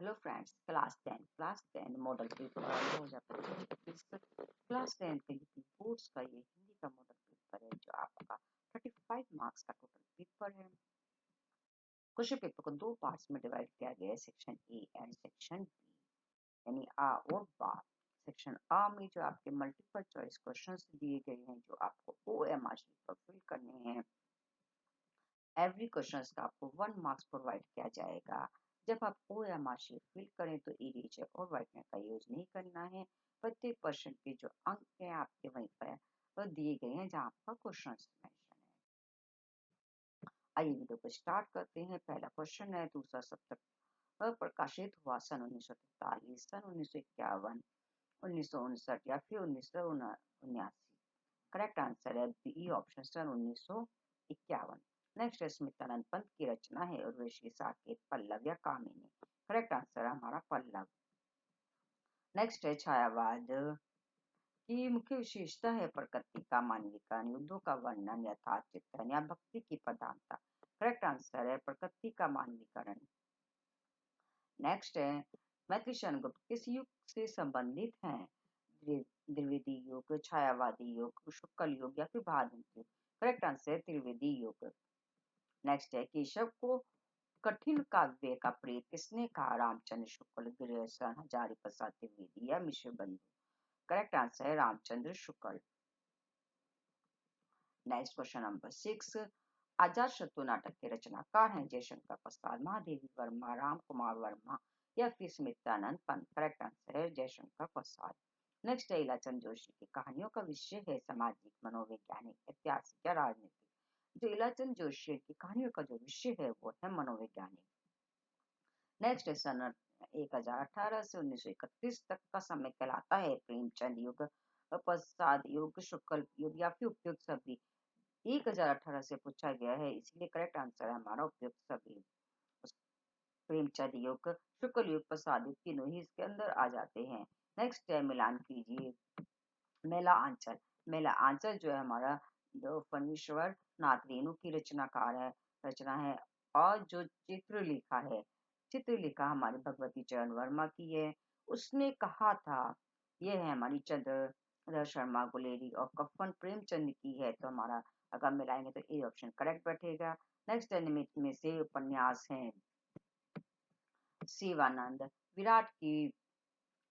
Hello friends, class 10 model paper 2025 class 10 के लिए boards का ये हिंदी का मॉडल पेपर है जो आपका 35 मार्क्स का टोटल पेपर है। क्वेश्चन पेपर को दो पार्ट्स में डिवाइड किया गया है, section A and section B, यानी आ और बा। सेक्शन आ में जो आपके मल्टीपल चॉइस क्वेश्चंस दिए गए हैं जो आपको OMR शीट पर फिल करने हैं। एवरी क्वेश्चन का आपको 1 मार्क्स प्रोवाइड किया जाएगा। जब आप OMR शीट फिल करें तो इरेजर और व्हाइटनर का यूज नहीं करना है। प्रत्येक क्वेश्चन के जो अंक हैं आपके वहीं पर दिए गए हैं जहाँ आपका क्वेश्चन मेंशन है। आइए वीडियो को स्टार्ट करते हैं। पहला क्वेश्चन है, दूसरा सप्तक प्रकाशित हुआ सन 1943, सन 1951, 1959 या फिर 1979। करेक्ट आंसर है बी ऑप्शन, सन 1951। नेक्स्ट है, स्मितानंद पंत की रचना है उर्वशी, साकेत, पल्लव या कामिनी। करेक्ट आंसर है हमारा पल्लव। नेक्स्ट है, छायावाद की मुख्य विशेषता है प्रकृति का मानवीकरण, युद्धों का वर्णन, यथार्थ चित्रण या भक्ति की प्रधानता। करेक्ट आंसर है प्रकृति का मानवीकरण। नेक्स्ट है, मैत्री गुप्त किस युग से संबंधित हैं? द्विवेदी युग, छायावादी युग, शुक्ल युग या फिर भादंत युग। करेक्ट आंसर है त्रिवेदी युग। नेक्स्ट है, केशव को कठिन काव्य का प्रेत किसने कहा? रामचंद्र शुक्ल, गिरिशन, हजारी प्रसाद द्विवेदी या मिश्र बंधु। करेक्ट आंसर है Ramchandra Shukla. Next question number 6, आजाद शत्रु नाटक के रचनाकार हैं जयशंकर प्रसाद, महादेवी वर्मा, राम कुमार वर्मा या फिर स्मितानंद पंत। करेक्ट आंसर है जयशंकर प्रसाद। नेक्स्ट है, इलाचंद जोशी की कहानियों का विषय है सामाजिक, मनोवैज्ञानिक, ऐतिहासिक या राजनीतिक। जो इलाचंद जोशी की कहानियों का जो विषय है वो है मनोवैज्ञानिक। नेक्स्ट है, सन 1018 से 1931 तक का समय कहलाता है प्रेमचंद युग, प्रसाद युग, शुक्ल युग या फिर उपयुक्त सभी। 1018 से पूछा गया है, इसलिए करेक्ट आंसर है हमारा उपयुक्त सभी। प्रेमचंद युग, शुक्ल युग, प्रसाद युग तीनों ही इसके अंदर आ जाते हैं। नेक्स्ट है, मिलान कीजिए मेला आंचल। मेला आंचल जो है हमारा जो फणीश्वर नाथ रेणु की रचना है और जो चित्रलेखा हमारे भगवती चरण वर्मा की है। उसने कहा था, ये है हमारी चंद्र शर्मा गुलेरी, और कफन प्रेमचंद की है। तो हमारा अगर मिलाएंगे तो ए ऑप्शन करेक्ट बैठेगा। नेक्स्ट निमित में से उपन्यास है शिवानंद, विराट की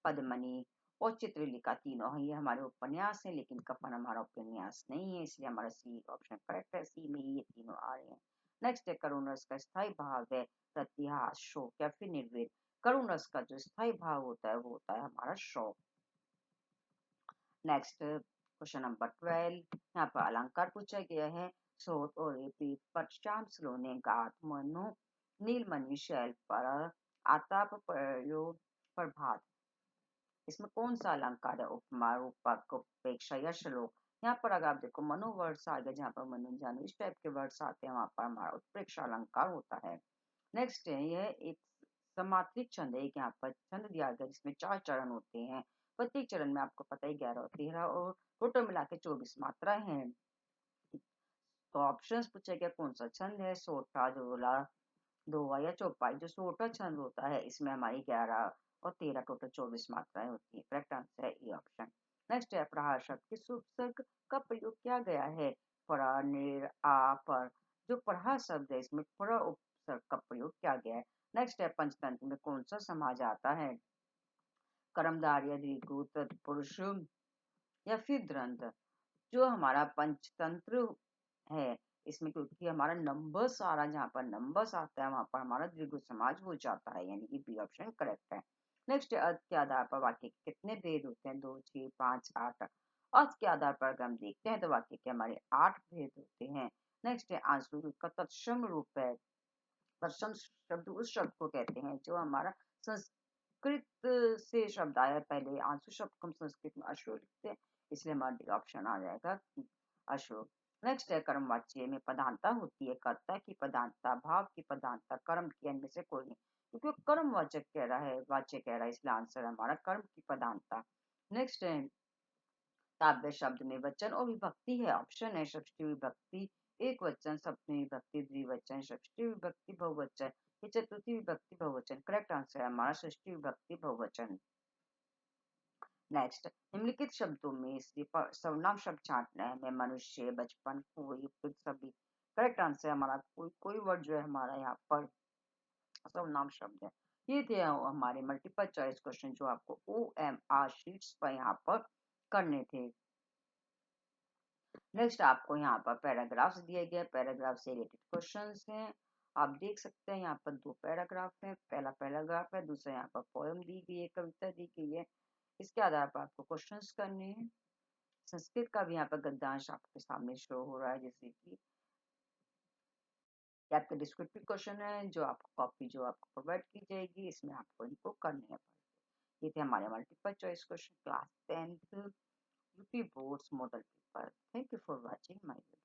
पद्मनी और चित्रलेखा, तीनों ही हमारे उपन्यास हैं, लेकिन कफन हमारा उपन्यास नहीं है, इसलिए हमारा सी ऑप्शन करेक्ट है। सी में ही ये तीनों आ रहे हैं। नेक्स्ट है, करुण रस का स्थायी भाव है प्रत्याहास, शोक या फिर निर्वेद। करुण रस का जो स्थायी भाव होता है वो होता है हमारा शोक। नेक्स्ट क्वेश्चन नंबर 12, यहाँ पर अलंकार पूछा गया है। सोत और पश्चाम स्लोने गात मनो नीलमणि शैल पर आताप प्रयोग प्रभात। इसमें कौन सा अलंकार है? उपमा, रूपक, उपेक्षा या श्लोक। यहाँ पर अगर आप देखो मनो वर्ड्स आ गए, जहाँ पर मनो जानो इस टाइप के वर्ड्स आते हैं, वहां पर हमारा उत्प्रेक्षा अलंकार होता है। नेक्स्ट है, यह एक समात्रिक छंद है। यहाँ पर छंद दिया गया जिसमें 4 चरण होते हैं। प्रत्येक चरण में आपको पता ही 11 और 13 और टोटल मिला के 24 मात्राएं हैं। तो ऑप्शंस पूछे गया कौन सा छंद है? सोटा, जोला, दोहा या चौपाई। जो सोटा छंद होता है इसमें हमारी 11 और 13 टोटल 24 मात्राएं होती है। करेक्ट आंसर है ए ऑप्शन। नेक्स्ट है, प्रहार शब्द किस उपसर्ग का प्रयोग किया गया है? पर, निर, आ, पर। जो प्रहार शब्द है इसमें पर उपसर्ग का प्रयोग किया गया है। नेक्स्ट है, पंचतंत्र में कौन सा समाज आता है? कर्मधारय, द्विगु, तत्पुरुष या फिर द्वंद्व। जो हमारा पंचतंत्र है इसमें क्योंकि हमारा नंबर्स आ रहा है, जहाँ पर नंबर्स आता है वहां पर हमारा द्विगु समाज हो जाता है, यानी कि बी ऑप्शन करेक्ट है। नेक्स्ट है, अर्थ के आधार पर वाक्य के कितने भेद होते हैं? 2, 6, 5, 8। अर्थ के आधार पर अगर हम देखते हैं तो वाक्य के हमारे 8 भेद होते हैं। नेक्स्ट है, आंसू का तत्सम रूप है। तत्सम शब्द उस शब्द को कहते हैं जो हमारा संस्कृत से शब्द आया है। पहले आंसू शब्द को हम संस्कृत में अशोक लिखते हैं, इसलिए हमारा ऑप्शन आ जाएगा अशोक। नेक्स्ट है, कर्मवाच्य में प्रधानता होती है। कर्ता की प्रधानता, भाव की प्रधानता, कर्म की, इनमें से कोई नहीं, क्योंकि कर्मवाचक कह रहा है, वाच्य कह रहा है, इसलिए आंसर हमारा कर्म की प्रधानता। नेक्स्ट है, काव्य शब्द में वचन और विभक्ति है। ऑप्शन है षष्ठी विभक्ति, एक वचन, सप्तमी विभक्ति, द्विवचन, षष्ठी विभक्ति, बहुवचन ये चतुर्थी विभक्ति बहुवचन। करेक्ट आंसर है हमारा षष्ठी विभक्ति बहुवचन। नेक्स्ट, निम्नलिखित शब्दों में से सर्वनाम शब्द छांटना है। मैं, मनुष्य, बचपन, कोई, उपयुक्त, सभी। करेक्ट आंसर है हमारा कोई। कोई वर्ड जो है हमारा यहाँ पर सर्वनाम शब्द है। ये थे हमारे मल्टीपल चॉइस क्वेश्चन जो आपको OMR शीट्स पर यहाँ पर करने थे। नेक्स्ट आपको यहाँ पर पैराग्राफ्स दिए गए, पैराग्राफ से रिलेटेड क्वेश्चंस हैं। आप देख सकते हैं यहाँ पर दो पैराग्राफ हैं। पहला पैराग्राफ है, दूसरा यहाँ पर पोएम दी गई है, कविता दी गई है। इसके आधार पर आपको क्वेश्चंस करने हैं। संस्कृत का भी यहाँ पर गद्यांश आपके सामने शो हो रहा है, जैसे कि आपके डिस्क्रिप्टिव क्वेश्चन है जो आपको कॉपी जो आपको प्रोवाइड की जाएगी, इसमें आपको इनको करने हैं। ये थे हमारे multiple choice question class 10th UP boards model paper. Thank you for watching my video.